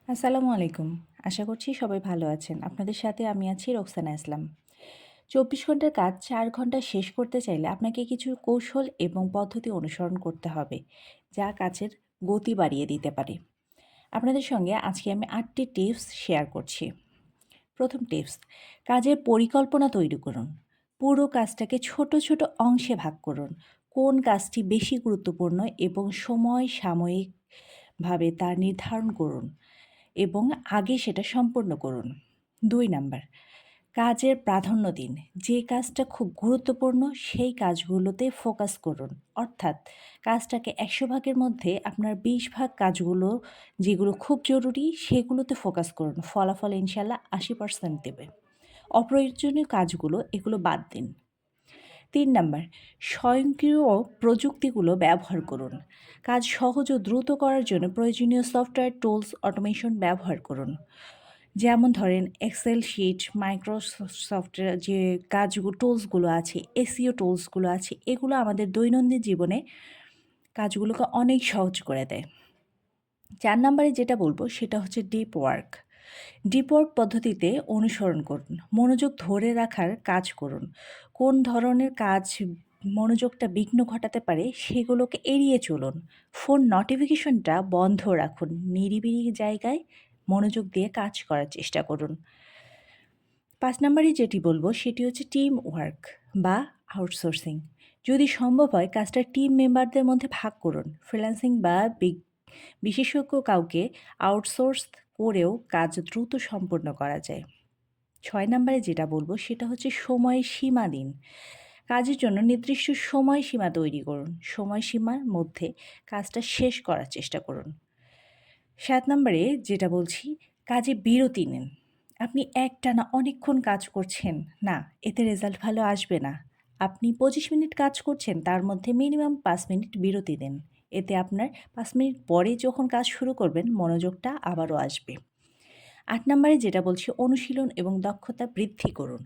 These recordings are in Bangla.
আসসালামু আলাইকুম। আশা করছি সবাই ভালো আছেন। আপনাদের সাথে আমি আছি রোকসানা ইসলাম। ২৪ ঘন্টার কাজ ৪ ঘন্টায় শেষ করতে চাইলে আপনাকে কিছু কৌশল এবং পদ্ধতি অনুসরণ করতে হবে, যা কাজের গতি বাড়িয়ে দিতে পারে। আপনাদের সঙ্গে আজকে আমি ৮ টি টিপস শেয়ার করছি। ১ম টিপস, কাজের পরিকল্পনা তৈরি করুন। পুরো কাজটাকে ছোট, ছোট অংশে ভাগ করুন। কোন কাজটি বেশি গুরুত্বপূর্ণ এবং সাময়িকভাবে তা নির্ধারণ করুন এবং আগে সেটা সম্পন্ন করুন। ২ নাম্বার, কাজের প্রাধান্য দিন। যে কাজটা খুব গুরুত্বপূর্ণ সেই কাজগুলোতে ফোকাস করুন। অর্থাৎ কাজটাকে ১০০ ভাগের মধ্যে আপনার ২০ ভাগ কাজগুলো যেগুলো খুব জরুরি সেগুলোতে ফোকাস করুন। ফলাফল ইনশাআল্লাহ ৮০% দেবে। অপ্রয়োজনীয় কাজগুলো এগুলো বাদ দিন। ৩ নাম্বার, স্বয়ংক্রিয় প্রযুক্তিগুলো ব্যবহার করুন। কাজ সহজ ও দ্রুত করার জন্য প্রয়োজনীয় সফটওয়্যার, টুলস, অটোমেশন ব্যবহার করুন। যেমন ধরেন এক্সেল শিট, মাইক্রোসফটের যে টুলসগুলো আছে, এসইও টুলসগুলো আছে, এগুলো আমাদের দৈনন্দিন জীবনে কাজগুলোকে অনেক সহজ করে দেয়। ৪ নাম্বারে যেটা বলব সেটা হচ্ছে ডিপ ওয়ার্ক। ডিপ ওয়ার্ক পদ্ধতিতে অনুসরণ করুন। মনোযোগ ধরে রাখার কাজ করুন। কোন ধরনের কাজ মনোযোগটা বিঘ্ন ঘটাতে পারে সেগুলোকে এড়িয়ে চলুন। ফোন নোটিফিকেশনটা বন্ধ রাখুন। নিরিবিলি জায়গায় মনোযোগ দিয়ে কাজ করার চেষ্টা করুন। ৫ নাম্বারে যেটি বলবো সেটি হচ্ছে টিম ওয়ার্ক বা আউটসোর্সিং। যদি সম্ভব হয় কাজটা টিম মেম্বারদের মধ্যে ভাগ করুন। ফ্রিল্যান্সিং বা বিশেষজ্ঞ কাউকে আউটসোর্স করেও কাজ দ্রুত সম্পন্ন করা যায়। ৬ নাম্বারে যেটা বলবো সেটা হচ্ছে সময় সীমা দিন। কাজের জন্য নির্দিষ্ট সময়সীমা তৈরি করুন। সময়সীমার মধ্যে কাজটা শেষ করার চেষ্টা করুন। ৭ নাম্বারে যেটা বলছি, কাজে বিরতি নিন। আপনি একটানা অনেকক্ষণ কাজ করছেন, না, এতে রেজাল্ট ভালো আসবে না। আপনি ২৫ মিনিট কাজ করছেন, তার মধ্যে মিনিমাম ৫ মিনিট বিরতি দেন। এতে আপনার ৫ মিনিট পরে যখন কাজ শুরু করবেন, মনোযোগটা আবারও আসবে। ৮ নাম্বারে যেটা বলছি, অনুশীলন এবং দক্ষতা বৃদ্ধি করুন।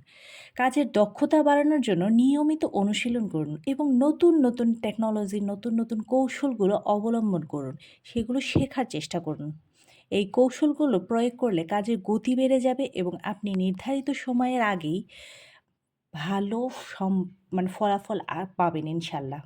কাজের দক্ষতা বাড়ানোর জন্য নিয়মিত অনুশীলন করুন এবং নতুন, নতুন টেকনোলজি, নতুন, নতুন কৌশলগুলো অবলম্বন করুন। সেগুলো শেখার চেষ্টা করুন। এই কৌশলগুলো প্রয়োগ করলে কাজের গতি বেড়ে যাবে এবং আপনি নির্ধারিত সময়ের আগেই ভালো সম মানে ফলাফল পাবেন ইনশাল্লাহ।